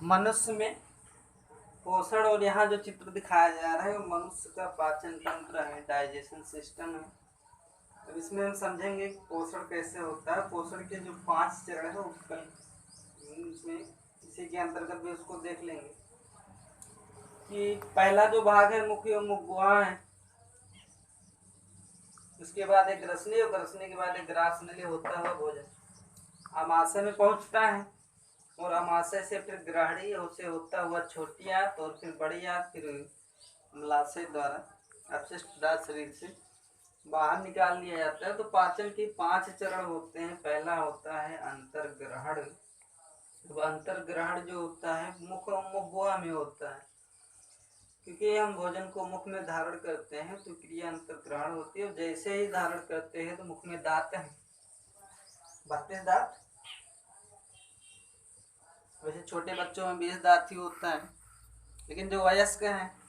मनुष्य में पोषण, और यहाँ जो चित्र दिखाया जा रहा है वो मनुष्य का पाचन तंत्र है, डाइजेशन सिस्टम है। अब इसमें हम समझेंगे कि पोषण कैसे होता है। पोषण के जो 5 चरण है उसका इसमें इसी के अंतर्गत भी उसको देख लेंगे कि पहला जो भाग है मुख्य मुखगुहा है, उसके बाद एक ग्रसनी, और ग्रसनी के बाद एक ग्रास नली होता हुआ भोजन आमाशय में पहुंचता है, और आमाशय से फिर ग्राहड़ी, उसे होता हुआ छोटी आंत, और फिर बड़ी आंत, फिर मलाशय द्वारा अपशिष्ट पदार्थ शरीर से बाहर निकाल लिया जाता है। तो पाचन के 5 चरण होते हैं। पहला होता है अंतर्ग्रहण। तो अंतर्ग्रहण जो होता है मुखगुहा में होता है, क्योंकि हम भोजन को मुख में धारण करते हैं तो क्रिया अंतर्ग्रहण होती है। और जैसे ही धारण करते हैं तो मुख में दांत हैं, 32 दांत। वैसे छोटे बच्चों में 20 दांत ही होता है, लेकिन जो वयस्क हैं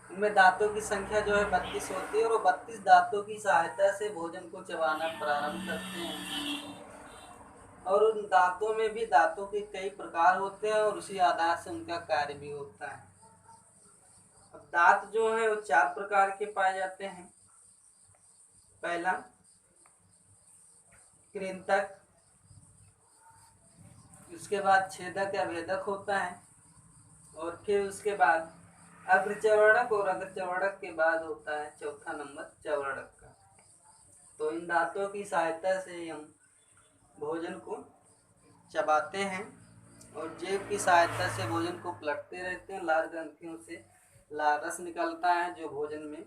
उनमें दांतों की संख्या जो है 32 होती है, और वो 32 दांतों की सहायता से भोजन को चबाना प्रारंभ करते हैं। और उन दांतों में भी दांतों के कई प्रकार होते हैं, और उसी आधार से उनका कार्य भी होता है। अब दांत जो है वो 4 प्रकार के पाए जाते हैं। पहला कृंतक, उसके बाद छेदक या भेदक होता है, और फिर उसके बाद अग्रचवर्णक, और अग्रचवर्णक के बाद होता है चौथा नंबर चवर्णक का। तो इन दांतों की सहायता से हम भोजन को चबाते हैं, और जेब की सहायता से भोजन को पलटते रहते हैं। लार ग्रंथियों से लार रस निकलता है जो भोजन में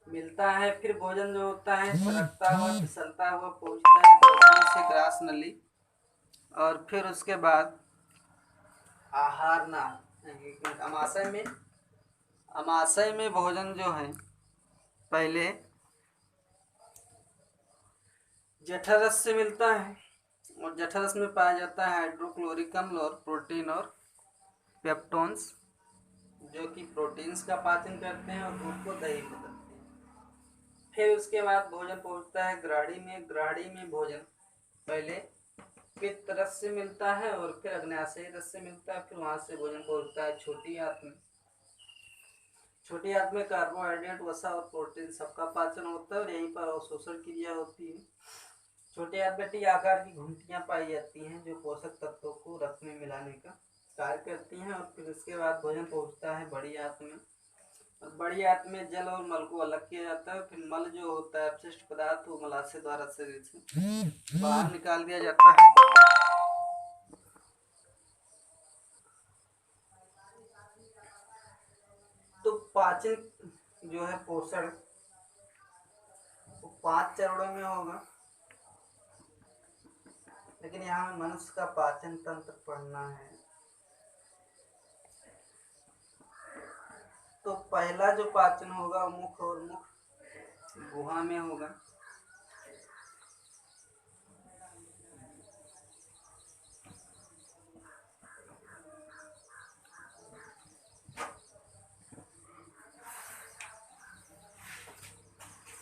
मिलता है। फिर भोजन जो होता है सरकता हुआ फिसलता हुआ पहुँचता है ग्रसनी से ग्रास नली, और फिर उसके बाद आहार नाल। अमाशय में भोजन जो है पहले जठरस से मिलता है, और जठरस में पाया जाता है हाइड्रोक्लोरिक अम्ल और प्रोटीन और पेप्टोन्स, जो कि प्रोटीन्स का पाचन करते हैं और दूध को दही बदलते हैं। फिर उसके बाद भोजन पहुंचता है ग्राहड़ी में। ग्राहड़ी में भोजन पहले पित्त रस से मिलता है, और फिर अग्न्याशयी रस से मिलता है। फिर वहां से भोजन पहुंचता है छोटी आंत में। छोटी आंत में कार्बोहाइड्रेट, वसा और प्रोटीन सबका पाचन होता है, और यहीं पर अवशोषण क्रिया होती है। छोटी आंत में टी आकार की घुंटियां पाई जाती हैं जो पोषक तत्वों को रक्त में मिलाने का कार्य करती हैं। और फिर उसके बाद भोजन पहुंचता है बड़ी आंत में, और बड़ी आंत में जल और मल को अलग किया जाता है। फिर मल जो होता है अपशिष्ट पदार्थ, वो मलाशय द्वारा शरीर से बाहर निकाल दिया जाता है। तो पाचन जो है पोषण वो 5 चरणों में होगा, लेकिन यहाँ मनुष्य का पाचन तंत्र पढ़ना है। तो पहला जो पाचन होगा मुख और मुख गुहा में होगा।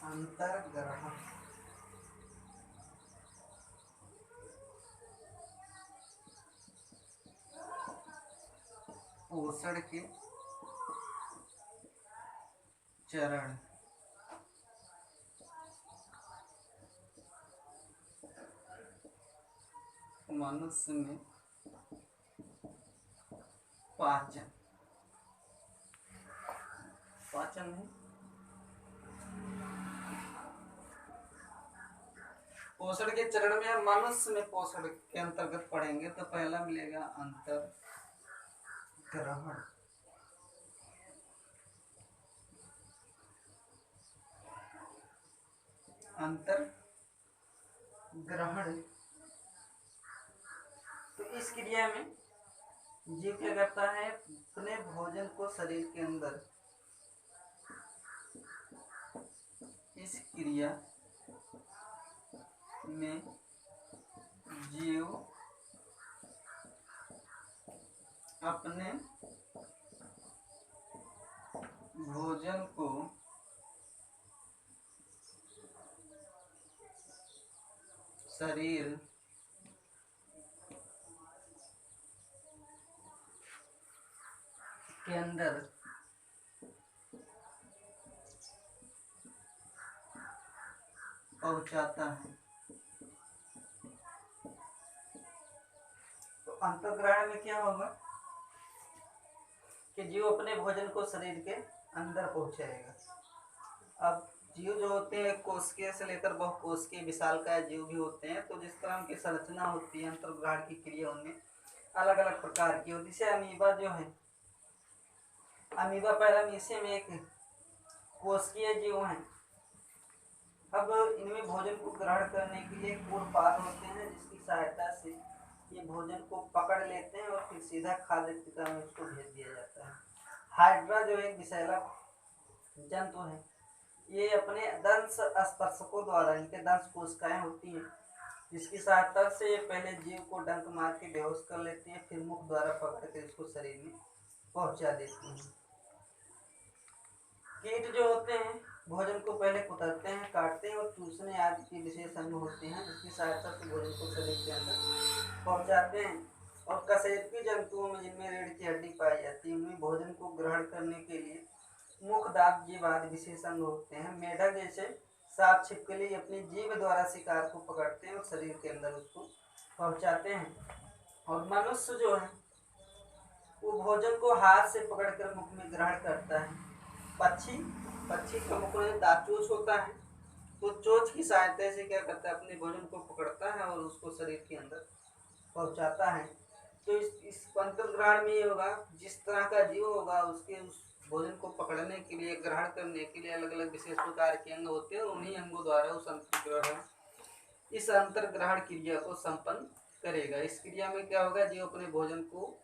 अंतर्ग्रहण, पोषण के चरण। मनुष्य में पाचन में पोषण के चरण में हम मनुष्य में पोषण के अंतर्गत पढ़ेंगे। तो पहला मिलेगा अंतर्ग्रहण। अंतर्ग्रहण, तो इस क्रिया में जीव क्या करता है, अपने भोजन को शरीर के अंदर, इस क्रिया में जीव अपने भोजन को शरीर के अंदर पहुंचाता है। तो अंतर्ग्रहण में क्या होगा कि जीव अपने भोजन को शरीर के अंदर पहुंचाएगा। अब जीव जो होते हैं कोशिकीय से लेकर बहुकोशिकीय विशालकाय जीव भी होते हैं। तो जिस तरह उनकी संरचना होती है अंतर्ग्रहण की क्रिया उनमें अलग अलग प्रकार की होती है। जैसे अमीबा जो है, अमीबा पैरामीशियम एक कोशिकीय जीव है। अब इनमें भोजन को ग्रहण करने के लिए पूर्वपाद होते हैं जिसकी सहायता से ये भोजन को पकड़ लेते हैं और फिर सीधा खाद्य तंत्रिका में उसको भेज दिया जाता है। हाइड्रा जो एक विषैला जंतु है, ये अपने दंश स्पर्शकों द्वारा, इनके दंश कोशिकाएं होती हैं जिसकी सहायता से ये पहले जीव को डंक मार के बेहोश कर लेती हैं, फिर मुख द्वारा पकड़ कर इसको शरीर में पहुंचा देती हैं। कीट जो होते हैं भोजन को पहले कुतरते हैं, काटते हैं और चूसने आदि के विशेष अंग होते हैं जिसकी सहायता से भोजन को शरीर के अंदर पहुंचाते हैं। और कशेरुकी जंतुओं में जिनमें रीढ़ की हड्डी पाई जाती है उनमें भोजन को ग्रहण करने के लिए मुख, दांत, जीभ आदि विशेष अंग होते हैं। मेढक जैसे सांप, छिपकली अपनी जीभ द्वारा शिकार को पकड़ते हैं और शरीर के अंदर उसको पहुंचाते हैं। और मनुष्य जो है वो भोजन को हाथ से पकड़कर मुख में ग्रहण करता है। पक्षी का मुख में दांतचोच होता है, तो चोंच की सहायता से क्या करता है अपने भोजन को पकड़ता है और उसको शरीर के अंदर पहुंचाता है। तो इस अंतर्ग्रहण में ये होगा, जिस तरह का जीव होगा उसके उस भोजन को पकड़ने के लिए, ग्रहण करने के लिए अलग अलग विशेष प्रकार के अंग होते हैं और उन्हीं अंगों द्वारा इस अंतर्ग्रहण क्रिया को संपन्न करेगा। इस क्रिया में क्या होगा, जीव अपने भोजन को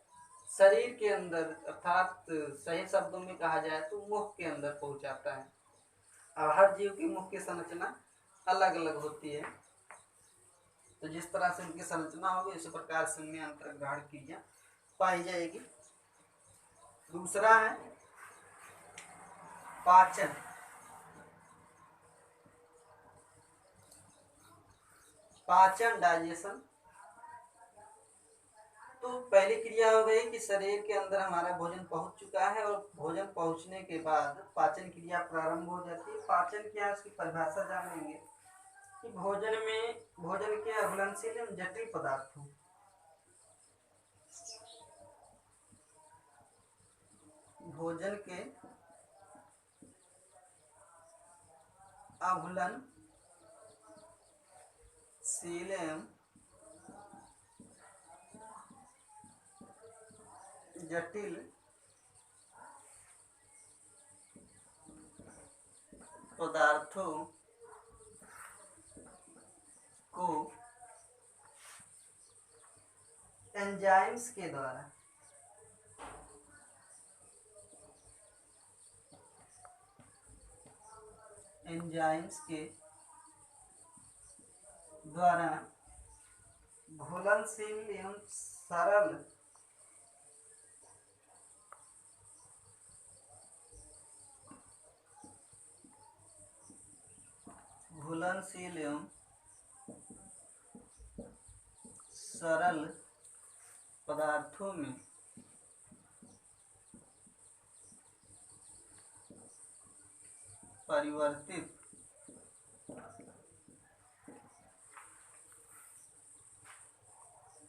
शरीर के अंदर अर्थात सही शब्दों में कहा जाए तो मुख के अंदर पहुंचाता है। और हर जीव की मुख की संरचना अलग अलग होती है, तो जिस तरह से उनकी संरचना होगी उसी प्रकार से उनमें अंतर्ग्रहण क्रिया पाई जाएगी। दूसरा है पाचन। पाचन, डाइजेशन। तो पहली क्रिया हो गई कि शरीर के अंदर हमारा भोजन पहुंच चुका है और भोजन पहुंचने के बाद पाचन क्रिया प्रारंभ हो जाती है। पाचन क्या है उसकी परिभाषा जानेंगे कि भोजन के अघुलनशील एवं जटिल पदार्थों, भोजन के अघुलनशील एवं जटिल पदार्थों को एंजाइम्स के द्वारा घुलनशील एवं सरल पदार्थों में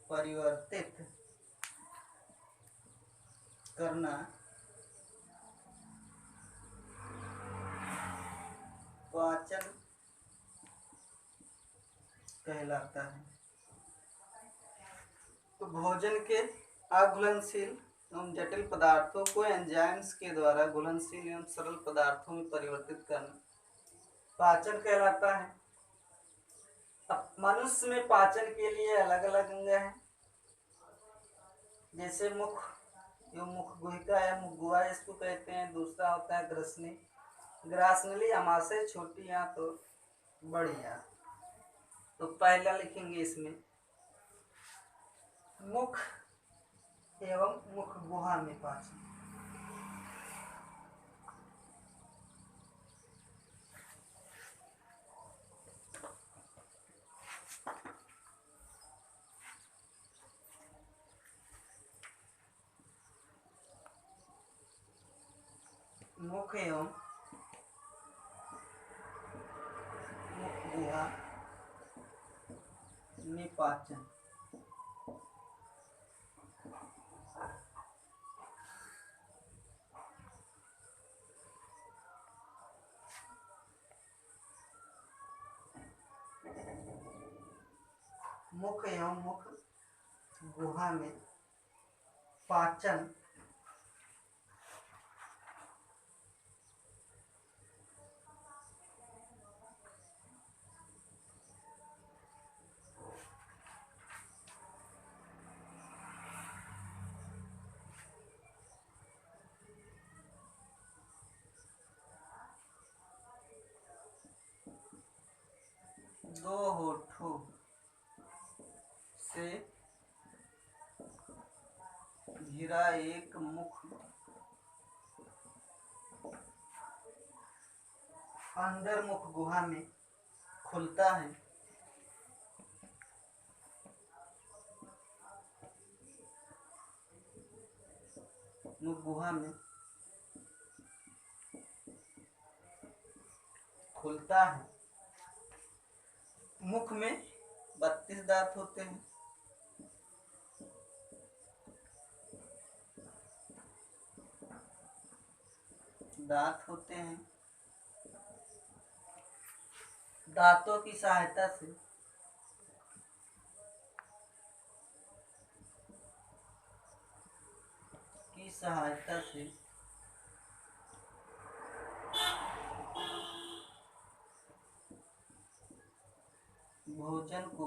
परिवर्तित करना पाचन कहलाता है। तो भोजन के अघुलनशील एवं जटिल पदार्थों को एंजाइम्स के द्वारा घुलनशील एवं सरल पदार्थों में परिवर्तित करना पाचन कहलाता है। अब मनुष्य में पाचन के लिए अलग अलग अंग हैं, जैसे मुख, जो मुख गुहिका या मुख गुहा इसको कहते हैं। दूसरा होता है ग्रसनी, ग्रासनली, अमाशय, छोटी आंत और बड़ी आंत। तो पहला लिखेंगे इसमें मुख एवं मुख गुहा में पाचन। मुख एवं मुख गुहा निपाचन। मुख एवं मुख गुहा में पाचन दो होठों से घिरा एक मुख अंदर मुख गुहा में खुलता है। मुख गुहा में खुलता है। मुख में 32 दांत होते हैं। दांत होते हैं। दांतों की सहायता से भोजन को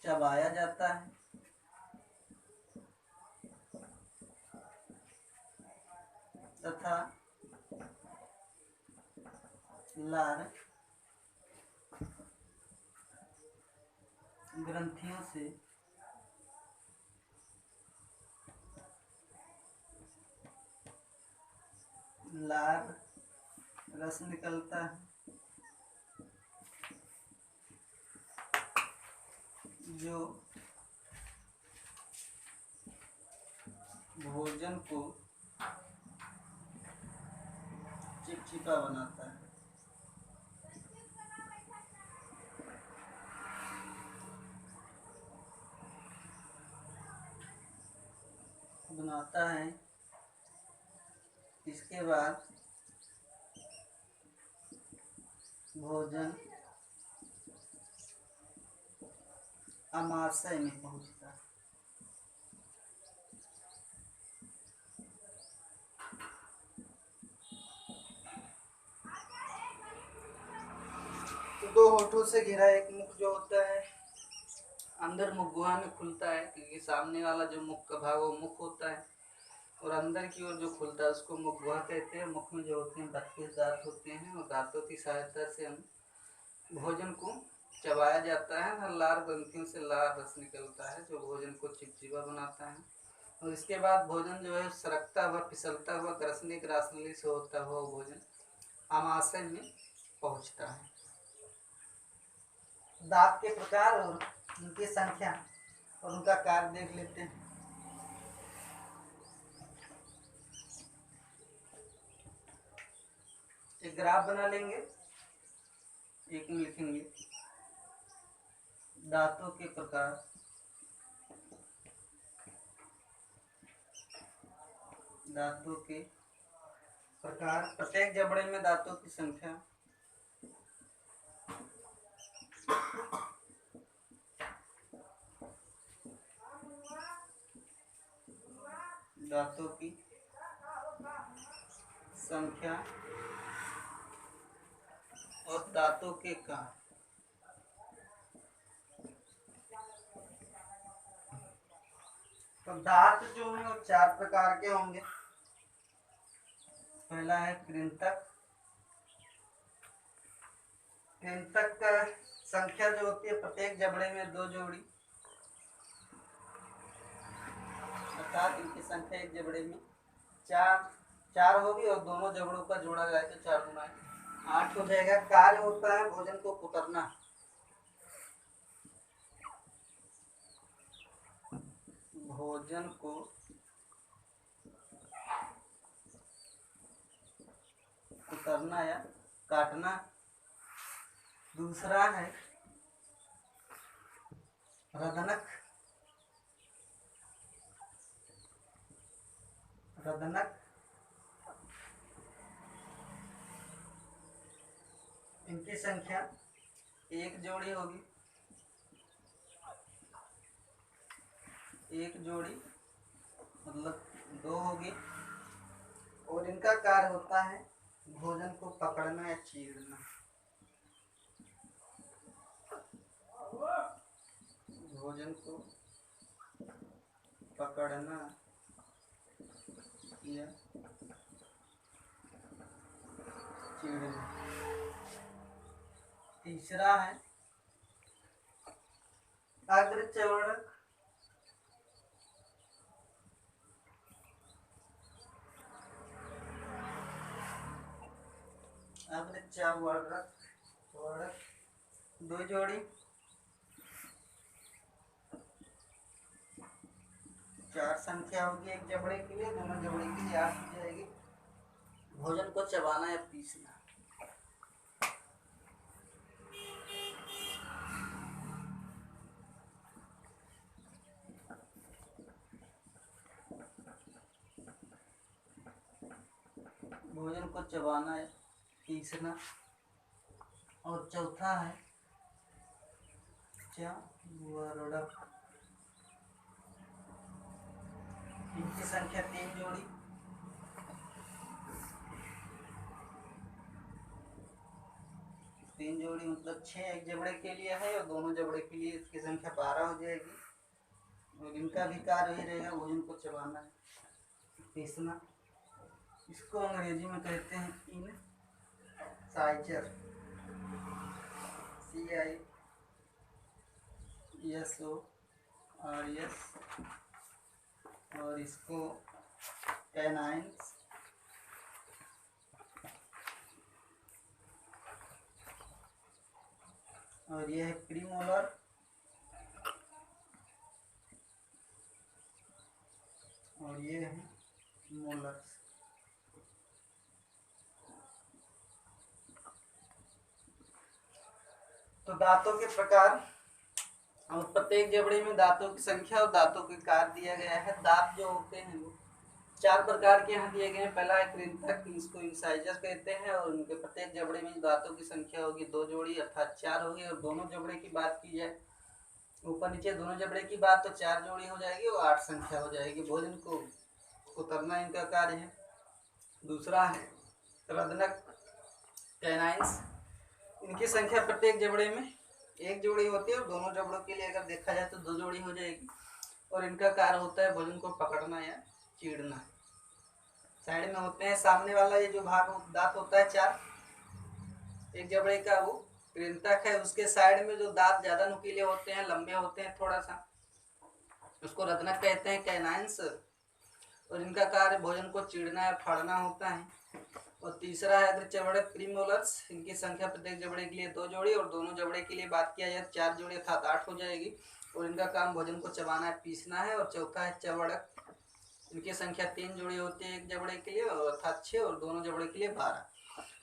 चबाया जाता है तथा लार ग्रंथियों से लार रस निकलता है जो भोजन को चिपचिपा बनाता है। इसके बाद भोजन अमाशय में पहुंचता है। दो होठों से घिरा एक मुख जो होता है अंदर मुख गुहा में खुलता है, क्योंकि सामने वाला जो मुख का भाग वो मुख होता है और अंदर की ओर जो खुलता है उसको मुख गुहा कहते हैं। मुख में जो होते हैं 32 दांत होते हैं और दांतों की सहायता से हम भोजन को चबाया जाता है और लार ग्रंथियों से लार रस निकलता है जो भोजन को चिपचिपा बनाता है। और इसके बाद भोजन जो है सरकता हुआ फिसलता हुआ ग्रसनी ग्रासनली से होता हुआ भोजन आमाशय में पहुंचता है। दांत के प्रकार और उनकी संख्या और उनका कार्य देख लेते हैं। एक ग्राफ बना लेंगे, एक में लिखेंगे दांतों के प्रकार, दांतों के प्रकार, प्रत्येक जबड़े में दांतों की संख्या, दांतों की संख्या और दांतों के कार्य। तो दांत जो है वो 4 प्रकार के होंगे। पहला है कृंतक। कृंतक का संख्या जो होती है प्रत्येक जबड़े में 2 जोड़ी, अर्थात इनकी संख्या एक जबड़े में 4 होगी और दोनों जबड़ों का जोड़ा जाए तो 4 गुना 8 हो जाएगा। कार्य होता है भोजन को कुतरना। भोजन को कुतरना या काटना। दूसरा है रदनक। रदनक इनकी संख्या एक जोड़ी होगी, एक जोड़ी मतलब 2 होगी, और इनका कार्य होता है भोजन को पकड़ना या चीरना। भोजन को पकड़ना या चीरना। तीसरा है अग्रचवर्णक। अग्रचवर्णक 2 जोड़ी, 4 संख्या होगी एक जबड़े के लिए, दोनों जबड़े के लिए 8 हो जाएगी। भोजन को चबाना या पीसना। भोजन को चबाना या पीसना। और चौथा है चवर्णक। इनकी संख्या 3 जोड़ी, 3 जोड़ी मतलब 6 एक जबड़े के लिए है, और दोनों जबड़े के लिए इसकी संख्या 12 हो जाएगी। और इनका भी कार्य वही रहेगा, भोजन को चबाना है, पीसना। इसको अंग्रेजी में कहते हैं इनसाइजर, CISORS, और इसको कैनाइन्स, और यह है प्रीमोलर, और ये है मोलर्स। तो दांतों के प्रकार और प्रत्येक जबड़े में दांतों की संख्या और दांतों के कार्य दिया गया है। दांत जो होते हैं वो 4 प्रकार के यहाँ दिए गए हैं। पहला है कृंतक, इसको इंसाइजर कहते हैं, और उनके प्रत्येक जबड़े में दांतों की संख्या होगी 2 जोड़ी अर्थात 4 होगी। और दोनों जबड़े की बात की जाए, ऊपर नीचे दोनों जबड़े की बात, तो 4 जोड़ी हो जाएगी और 8 संख्या हो जाएगी। भोजन को कुतरना इनका कार्य है। दूसरा है रदनक, कैनाइन्स, इनकी संख्या प्रत्येक जबड़े में 1 जोड़ी होती है, और दोनों जबड़ों के लिए अगर देखा जाए तो 2 जोड़ी हो जाएगी। और इनका कार्य होता है भोजन को पकड़ना या चीरना। साइड में होते हैं, सामने वाला ये जो भाग दांत होता है 4 एक जबड़े का, वो कृंतक है। उसके साइड में जो दांत ज्यादा नुकीले होते हैं, लंबे होते हैं थोड़ा सा, उसको रदनक कहते हैं, कैनाइन्स। और इनका कार्य भोजन को चीरना या फाड़ना होता है। और तीसरा है अग्रचवर्णक, प्रीमोलर्स, इनकी संख्या प्रत्येक जबड़े के लिए 2 जोड़ी, और दोनों जबड़े के लिए बात किया जाए 4 जोड़ी अर्थात 8 हो जाएगी। और इनका काम भोजन को चबाना है, पीसना है। और चौथा है चवर्णक, इनकी संख्या 3 जोड़ी होती है एक जबड़े के लिए, और अर्थात 6, और दोनों जबड़े के लिए 12।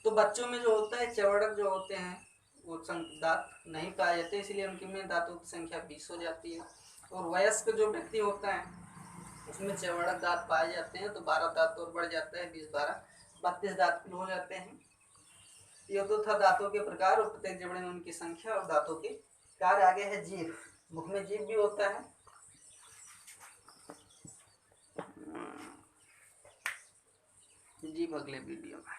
तो बच्चों में जो होता है चवर्णक जो होते हैं वो दांत नहीं पाए जाते, इसलिए उनकी में दांतों की संख्या 20 हो जाती है। और वयस्क जो व्यक्ति होता है उसमें चवर्णक दांत पाए जाते हैं, तो 12 दांत और बढ़ जाता है, 20 12 32 दांत हो जाते हैं। ये तो था दांतों के प्रकार और प्रत्येक जबड़े में उनकी संख्या और दांतों के कार्य। आगे है जीभ। मुख में जीभ भी होता है। जीभ अगले वीडियो में।